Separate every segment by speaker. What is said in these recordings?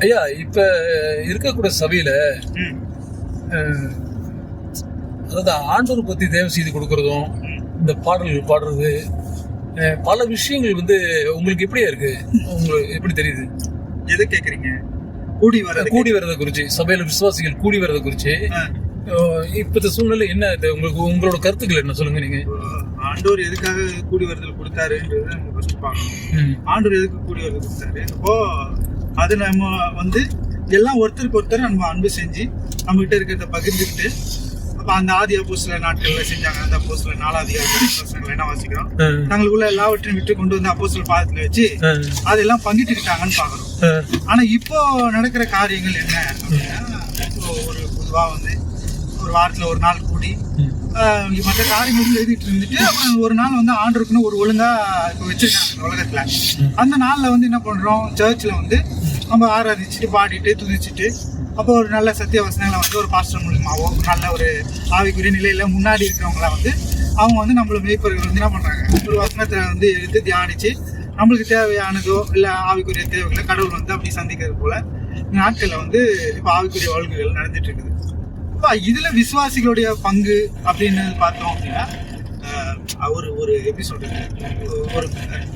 Speaker 1: ஐயா இப்ப இருக்கக்கூடிய சபையில அதாவது ஆண்டவர் பத்தி தேவ செய்தி கொடுக்கறதும் இந்த பாடல்கள் பாடுறது பல விஷயங்கள் வந்து உங்களுக்கு எப்படியா இருக்கு? உங்களுக்கு எப்படி தெரியுது?
Speaker 2: எதை கேக்குறீங்க?
Speaker 1: கூடி வர்றதை குறிச்சு, சபையில விசுவாசிகள் கூடி வர்றதை குறிச்சு இப்ப சூழ்நிலை என்ன? உங்களுக்கு உங்களோட கருத்துக்கள் என்ன சொல்லுங்க. நீங்க
Speaker 2: ஆண்டவர் எதுக்காக கூடி வருதல் கொடுத்தாருன்றது நம்ம ஃபர்ஸ்ட் பார்க்கணும். ஆண்டவர் எதுக்கு கூடி வருதல் கொடுத்தாரு? அப்போ அது நம்ம வந்து எல்லாம் ஒருத்தருக்கு ஒருத்தர் நம்ம அன்பு செஞ்சு நம்ம கிட்ட இருக்கிறத பகிர்ந்துக்கிட்டு, அப்ப அந்த ஆதி அப்போஸ்தலர் நாட்கள்ல செஞ்சாங்க. அந்த அப்போஸ்தலர் 4ஆம் அதிகாரத்துல என்ன வாசிக்கிறோம்? தங்களுக்குள்ள எல்லாவற்றையும் விட்டு கொண்டு வந்து அப்போஸ்தலர் பாதத்துல வச்சு அதெல்லாம் பங்கிட்டுக்கிட்டாங்கன்னு பாக்குறோம். ஆனா இப்போ நடக்கிற காரியங்கள் என்ன அப்படின்னா, ஒரு பொதுவா வந்து ஒரு வாரத்துல ஒரு நாள் கூடி மற்ற காரியங்கள் எழுதிட்டு இருந்துட்டு அப்புறம் ஒரு நாள் வந்து ஆண்டருக்குன்னு ஒரு ஒழுங்கா இப்போ வச்சிருக்காங்க உலகத்துல. அந்த நாள்ல வந்து என்ன பண்றோம்? சர்ச்ல வந்து நம்ம ஆராதிச்சுட்டு பாடிட்டு துதிச்சுட்டு அப்போ ஒரு நல்ல சத்திய வசனங்களை வந்து ஒரு பாஸ்டர் மூலியமாவோ நல்ல ஒரு ஆவிக்குரிய நிலையில முன்னாடி இருக்கிறவங்கள வந்து அவங்க வந்து நம்மள மேய்ப்பர்கள் வந்து என்ன பண்றாங்க, ஒரு வசனத்தை வந்து எடுத்து தியானிச்சு நம்மளுக்கு தேவையானதோ இல்லை ஆவிக்குரிய தேவைகளை கடவுள் வந்து அப்படி சந்திக்கிறது போல நாட்கள்ல வந்து இப்போ ஆவிக்குரிய வழக்குகள் நடந்துட்டு இருக்குது. இப்போ இதுல விசுவாசிகளுடைய பங்கு அப்படின்னு பார்த்தோம் அப்படின்னா ஒரு எப்படி சொல்றது, ஒரு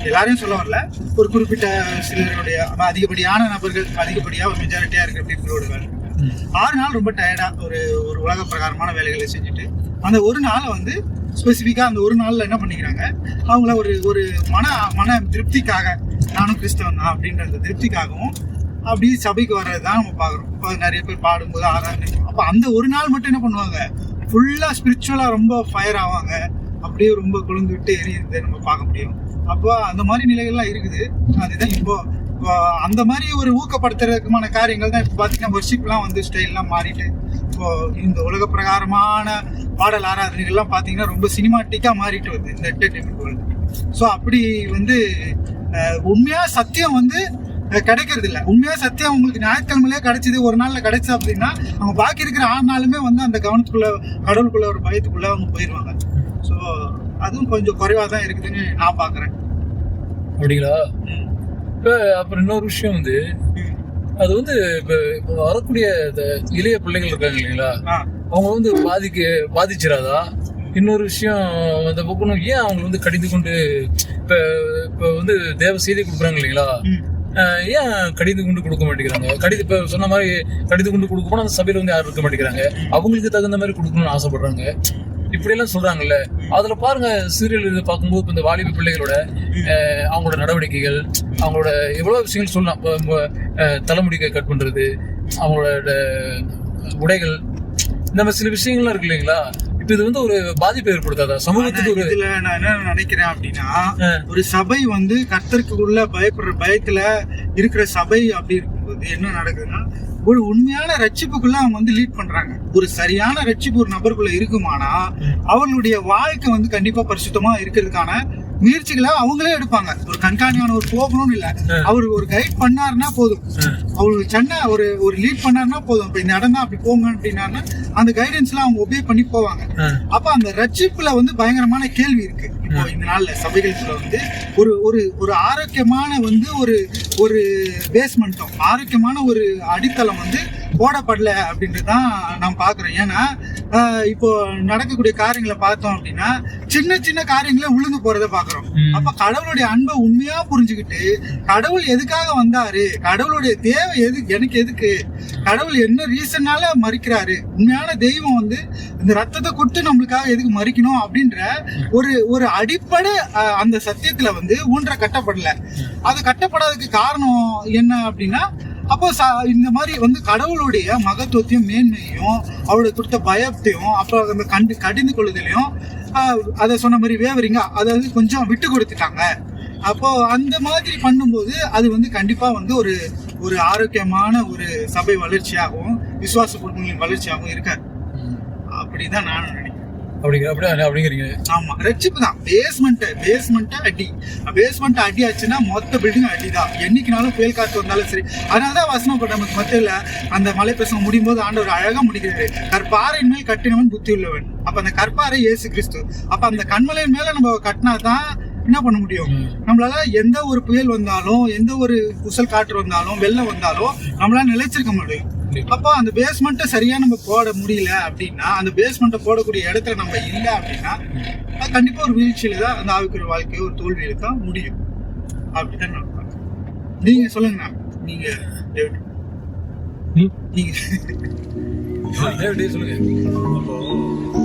Speaker 2: எல்லாரையும் சொல்ல வரல, ஒரு குறிப்பிட்ட சிலருடைய அதிகப்படியான நபர்கள், அதிகப்படியா ஒரு மெஜாரிட்டியா இருக்கிற பீப்புளோட வேலை 6 நாள் ரொம்ப டயர்டா ஒரு உலக பிரகாரமான வேலைகளை செஞ்சுட்டு அந்த ஒரு நாளை வந்து ஸ்பெசிஃபிக்கா அந்த ஒரு நாள்ல என்ன பண்ணிக்கிறாங்க, அவங்கள ஒரு மன திருப்திக்காக, நானும் கிறிஸ்தவன் தான் அப்படின்ற அந்த திருப்திக்காகவும் அப்படி சபைக்கு வர்றதுதான் நம்ம பாக்குறோம். இப்போ நிறைய பேர் பாடும்போது ஆராதனை, அப்ப அந்த ஒரு நாள் மட்டும் என்ன பண்ணுவாங்க, ஃபுல்லா ஸ்பிரிச்சுவலா ரொம்ப ஃபயர் ஆவாங்க, அப்படியே ரொம்ப கொழுந்து விட்டு எரியுது நம்ம பார்க்க முடியும். அப்போ அந்த மாதிரி நிலைகள்லாம் இருக்குது. அதுதான் இப்போ அந்த மாதிரி ஒரு ஊக்கப்படுத்துறதுக்குமான காரியங்கள் தான் இப்போ பார்த்தீங்கன்னா வர்ஷிப்லாம் வந்து ஸ்டைல்லாம் மாறிட்டு இப்போ இந்த உலக பிரகாரமான பாடல் ஆராதனைகள்லாம் பார்த்தீங்கன்னா ரொம்ப சினிமாட்டிக்காக மாறிட்டு வருது இந்த என்டர்டெயின்மெண்ட் வேர்ல்டு. ஸோ அப்படி வந்து உண்மையா சத்தியம் வந்து கிடைக்கிறது இல்லை. உண்மையா சத்தியம் உங்களுக்கு ஞாயிற்றுக்கிழமையிலே கிடைச்சது, ஒரு நாள்ல கிடைச்சா அப்படின்னா அவங்க பாக்கி இருக்கிற 6 நாளுமே வந்து அந்த கவனத்துக்குள்ள கடவுளுக்குள்ள ஒரு பயத்துக்குள்ள அவங்க போயிடுவாங்க. ஸோ அதுவும் கொஞ்சம் குறைவாக தான் இருக்குதுன்னு நான் பார்க்குறேன்.
Speaker 1: அப்படிங்களா? இப்போ அப்புறம் இன்னொரு விஷயம் வந்து அது வந்து இப்போ வரக்கூடிய இந்த இளைய பிள்ளைகள் இருக்காங்க இல்லைங்களா, அவங்க வந்து பாதிச்சிடாதா? இன்னொரு விஷயம் அந்த பக்கம் ஏன் அவங்க வந்து கடிந்து கொண்டு இப்போ வந்து தேவ செய்தி கொடுக்குறாங்க இல்லைங்களா, ஏன் கடிது கொண்டு கொடுக்க மாட்டேங்கிறாங்க? இப்போ சொன்ன மாதிரி கடிது கொண்டு கொடுக்க போனா அந்த சபையில வந்து யாரும் இருக்க மாட்டேங்கிறாங்க. அவங்களுக்கு தகுந்த மாதிரி கொடுக்கணும்னு ஆசைப்படுறாங்க. இப்படி எல்லாம் சொல்றாங்கல்ல, அதுல பாருங்க சீரியல் இது பார்க்கும்போது இந்த வாலிப பிள்ளைகளோட அவங்களோட நடவடிக்கைகள், அவங்களோட எவ்வளவு விஷயங்கள் சொல்லலாம். தலைமுடிக்க கட் பண்றது, அவங்களோட உடைகள், இந்த மாதிரி சில விஷயங்கள்லாம் இருக்கு இல்லைங்களா. இப்ப இது வந்து ஒரு பாதிப்பை ஏற்படுத்தாதா சமூகத்துக்கு? ஒரு
Speaker 2: இதுல நான் என்ன நினைக்கிறேன் அப்படின்னா, ஒரு சபை வந்து கர்த்தருக்குள்ள பயப்படுற பயத்துல இருக்கிற சபை அப்படி இருக்கும்போது என்ன நடக்குதுன்னா, ஒரு உண்மையான ரட்சிப்புக்குள்ள அவங்க வந்து லீட் பண்றாங்க. ஒரு சரியான ரட்சிப்பு ஒரு நபருக்குள்ள இருக்குமானா அவர்களுடைய வாழ்க்கை வந்து கண்டிப்பா பரிசுத்தமா இருக்கிறதுக்கான முயற்சிகளை அவங்களே எடுப்பாங்க. ஒரு கண்காணியானவர் போகணும்னு இல்ல, அவரு ஒரு கைட் பண்ணாருன்னா போதும், அவரு சென்னை ஒரு லீட் பண்ணாருன்னா போதும். இப்ப இந்த இடம் தான் அப்படி போங்க அப்படின்னா அந்த கைடன்ஸ்ல அவங்க ஒபே பண்ணி போவாங்க. அப்ப அந்த ரட்சிப்புல வந்து பயங்கரமான கேள்வி இருக்கு. இப்போ இந்த நாள்ல சபைகளுக்குள்ள வந்து ஒரு ஆரோக்கியமான வந்து ஒரு பேஸ்மெண்ட்டும் ஆரோக்கியமான ஒரு அடித்தளம் வந்து போடப்படல அப்படின்றதுதான் நாம் பாக்குறோம். ஏன்னா இப்போ நடக்கக்கூடிய காரியங்களை பார்த்தோம் அப்படின்னா சின்ன சின்ன காரியங்களை உழுந்து போறதை பாக்குறோம். அப்ப கடவுளுடைய அன்பை உண்மையா புரிஞ்சுக்கிட்டு கடவுள் எதுக்காக வந்தாரு, கடவுளுடைய தேவை எனக்கு எதுக்கு, கடவுள் என்ன ரீசன்னால மறிக்கிறாரு, உண்மையான தெய்வம் வந்து இந்த ரத்தத்தை கொடுத்து நம்மளுக்காக எதுக்கு மறிக்கணும் அப்படின்ற ஒரு அடிப்படை அந்த சத்தியத்துல வந்து ஊன்ற கட்டப்படல. அது கட்டப்படாததுக்கு காரணம் என்ன அப்படின்னா, அப்போ இந்த மாதிரி வந்து கடவுளுடைய மகத்துவத்தையும் மேன்மையும் அவருடைய கொடுத்த பயத்தையும் அப்புறம் அந்த கடிந்து கொள்ளுதலையும் அதை சொன்ன மாதிரி வேவரிங்கா அதாவது கொஞ்சம் விட்டு கொடுத்துட்டாங்க. அப்போ அந்த மாதிரி பண்ணும்போது அது வந்து கண்டிப்பா வந்து ஒரு ஆரோக்கியமான ஒரு சபை வளர்ச்சியாகவும் விசுவாச குடும்பங்களின் வளர்ச்சியாகவும் இருக்காது. அப்படிதான் நான் நினைக்கிறேன்.
Speaker 1: அப்படிங்கிறீங்க?
Speaker 2: ஆமா, ரட்சிப்பு தான் பேஸ்மெண்ட் அடி ஆச்சுன்னா மொத்த பில்டிங் அடிதான். என்னைக்குனாலும் புயல் காத்து வந்தாலும் சரி. அதனாலதான் வசனம் போட்ட நமக்கு மத்தியில அந்த மலை பிரசங்கம் முடியும் போது ஆண்டவர் அழகா முடிக்கிறது, கற்பாறையின் மேல் கட்டினவன் புத்தி உள்ளவன். அப்ப அந்த கற்பாறை இயேசு கிறிஸ்து. அப்ப அந்த கண்மலையின் மேல நம்ம கட்டினாதான் என்ன பண்ண முடியும்? நம்மளால எந்த ஒரு புயல் வந்தாலும், எந்த ஒரு புசல் காற்று வந்தாலும், வெள்ளம் வந்தாலும் நம்மளால நிலைச்சிருக்க முடியும். அப்போ அந்த பேஸ்மெண்ட்டை சரியா நம்ம போட முடியல அப்படின்னா, அந்த பேஸ்மெண்ட்டை போடக்கூடிய இடத்துல நம்ம இல்லை அப்படின்னா, அது கண்டிப்பா ஒரு வீழ்ச்சியில தான் அந்த ஆவிக்குரிய வாழ்க்கையை ஒரு தோல்வியில தான் முடியும். அப்படிதான் நான் பார்க்கிறேன். நீங்க சொல்லுங்கண்ணா. நீங்க டேவிட். நீங்க
Speaker 1: சொல்லுங்க.
Speaker 3: அப்போ